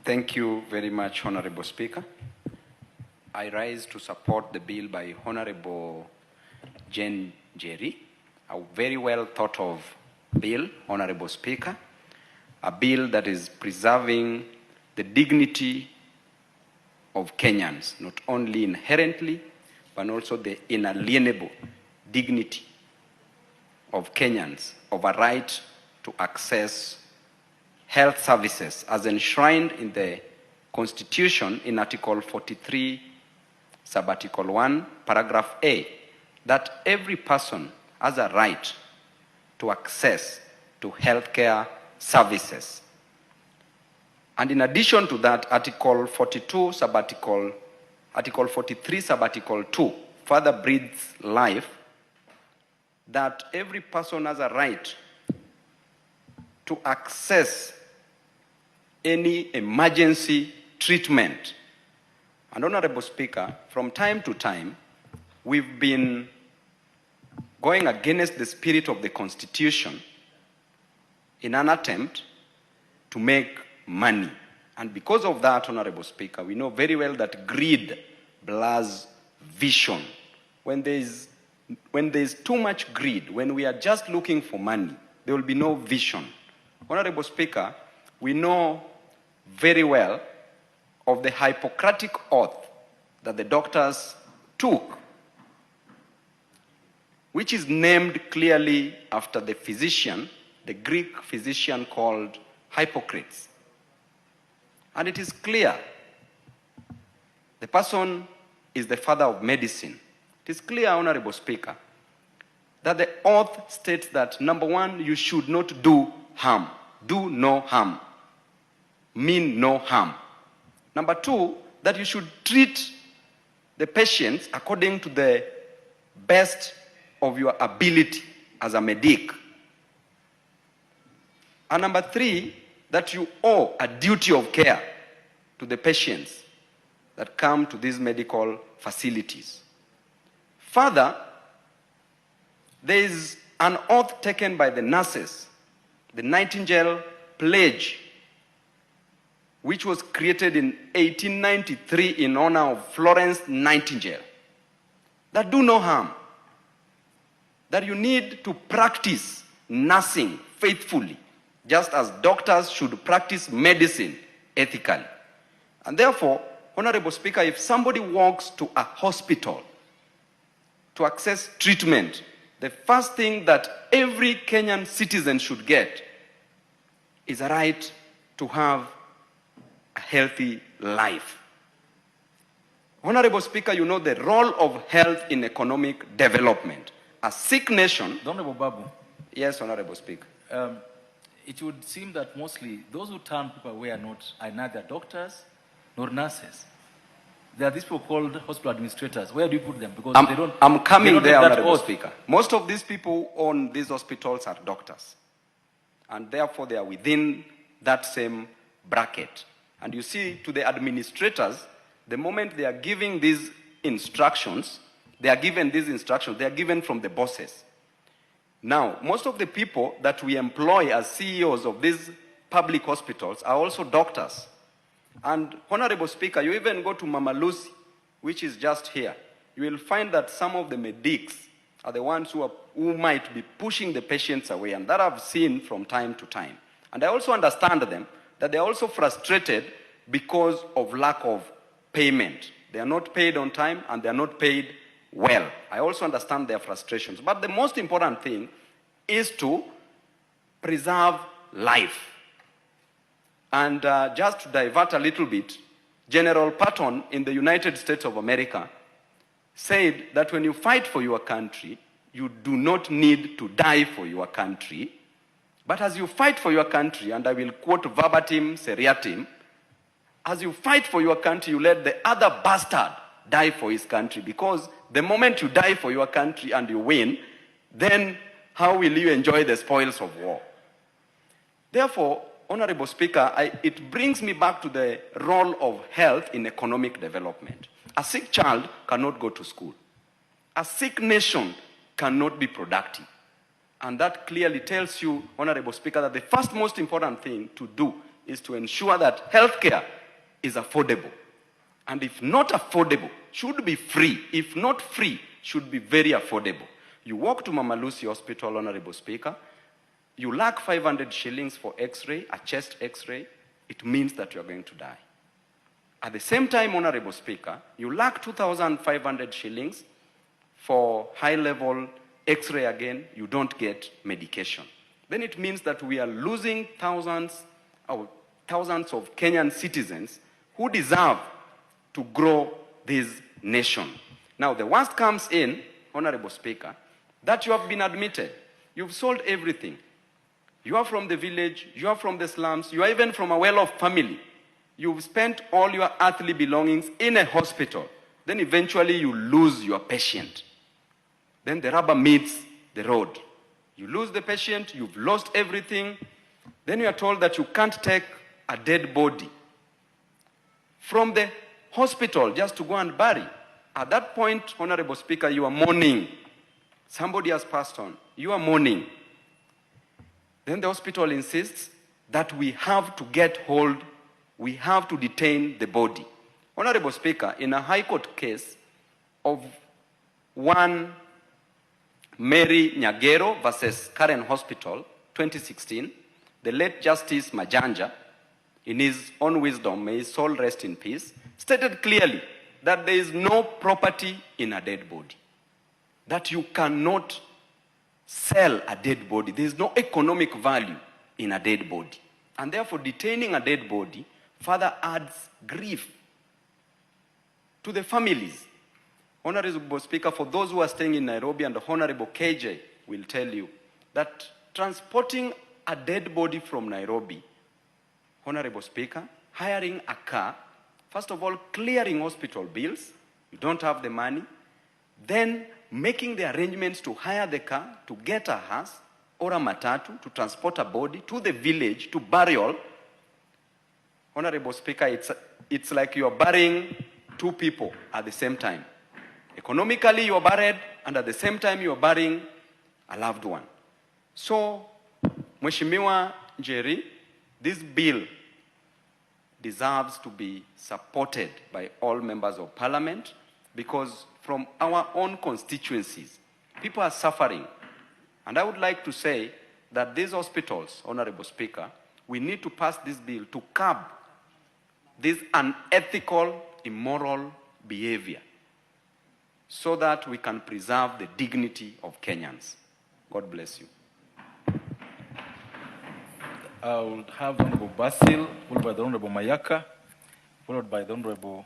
Thank you very much, Honorable Speaker. I rise to support the bill by Honorable Jane Jerry, a very well thought of bill, Honorable Speaker, a bill that is preserving the dignity of Kenyans, not only inherently, but also the inalienable dignity of Kenyans, of a right to access health services as enshrined in the Constitution in Article 43, Subarticle 1, Paragraph A, that every person has a right to access to healthcare services. And in addition to that, Article 43, Subarticle 2, further breathes life that every person has a right to access any emergency treatment. And Honorable Speaker, from time to time, we've been going against the spirit of the Constitution in an attempt to make money. And because of that, Honorable Speaker, we know very well that greed blurs vision. When there's too much greed, when we are just looking for money, there will be no vision. Honorable Speaker, we know very well of the Hippocratic oath that the doctors took, which is named clearly after the physician, the Greek physician called Hippocrates. And it is clear the person is the father of medicine. It is clear, Honorable Speaker, that the oath states that, number one, you should not do harm. Do no harm. Mean no harm. Number two, that you should treat the patients according to the best of your ability as a medic. And number three, that you owe a duty of care to the patients that come to these medical facilities. Further, there is an oath taken by the nurses, the Nightingale Pledge, which was created in 1893 in honor of Florence Nightingale, that do no harm, that you need to practice nursing faithfully, just as doctors should practice medicine ethically. And therefore, Honorable Speaker, if somebody walks to a hospital to access treatment, the first thing that every Kenyan citizen should get is a right to have a healthy life. Honorable Speaker, you know the role of health in economic development. A sick nation... Honorable Babu. Yes, Honorable Speaker. It would seem that mostly those who turn people away are neither doctors nor nurses. There are these people called hospital administrators. Where do you put them? Because I'm coming there, Honorable Speaker. Most of these people who own these hospitals are doctors. And therefore, they are within that same bracket. And you see, to the administrators, the moment they are giving these instructions, they are given from the bosses. Now, most of the people that we employ as CEOs of these public hospitals are also doctors. And Honorable Speaker, you even go to Mama Lucy, which is just here. You will find that some of the medics are the ones who might be pushing the patients away, and that I've seen from time to time. And I also understand them, that they're also frustrated because of lack of payment. They are not paid on time, and they are not paid well. I also understand their frustrations. But the most important thing is to preserve life. And just to divert a little bit, General Patton in the United States of America said that when you fight for your country, you do not need to die for your country. But as you fight for your country, and I will quote verbatim, seriatim, as you fight for your country, you let the other bastard die for his country, because the moment you die for your country and you win, then how will you enjoy the spoils of war? Therefore, Honorable Speaker, it brings me back to the role of health in economic development. A sick child cannot go to school. A sick nation cannot be productive. And that clearly tells you, Honorable Speaker, that the first most important thing to do is to ensure that healthcare is affordable. And if not affordable, should be free. If not free, should be very affordable. You walk to Mama Lucy Hospital, Honorable Speaker, you lack 500 shillings for x-ray, a chest x-ray, it means that you're going to die. At the same time, Honorable Speaker, you lack 2,500 shillings for high-level x-ray again, you don't get medication. Then it means that we are losing thousands of Kenyan citizens who deserve to grow this nation. Now, the worst comes in, Honorable Speaker, that you have been admitted. You've sold everything. You are from the village, you are from the slums, you are even from a well-off family. You've spent all your earthly belongings in a hospital. Then eventually you lose your patient. Then the rubber meets the road. You lose the patient, you've lost everything. Then you are told that you can't take a dead body from the hospital just to go and bury. At that point, Honorable Speaker, you are mourning. Somebody has passed on. You are mourning. Then the hospital insists that we have to get hold, we have to detain the body. Honorable Speaker, in a High Court case of one Mary Nyagero versus Karen Hospital, 2016, the late Justice Majanja, in his own wisdom, may his soul rest in peace, stated clearly that there is no property in a dead body, that you cannot sell a dead body. There is no economic value in a dead body. And therefore, detaining a dead body further adds grief to the families. Honorable Speaker, for those who are staying in Nairobi, and the Honorable KJ will tell you that transporting a dead body from Nairobi, Honorable Speaker, hiring a car, first of all, clearing hospital bills, you don't have the money, then making the arrangements to hire the car, to get a hearse or a matatu, to transport a body to the village, to burial. Honorable Speaker, it's like you are burying two people at the same time. Economically, you are buried, and at the same time, you are burying a loved one. So, Mheshimiwa Njeri, this bill deserves to be supported by all members of parliament, because from our own constituencies, people are suffering. And I would like to say that these hospitals, Honorable Speaker, we need to pass this bill to curb this unethical, immoral behavior, so that we can preserve the dignity of Kenyans. God bless you. I will have the Honorable Basil, followed by the Honorable Mayaka, followed by the Honorable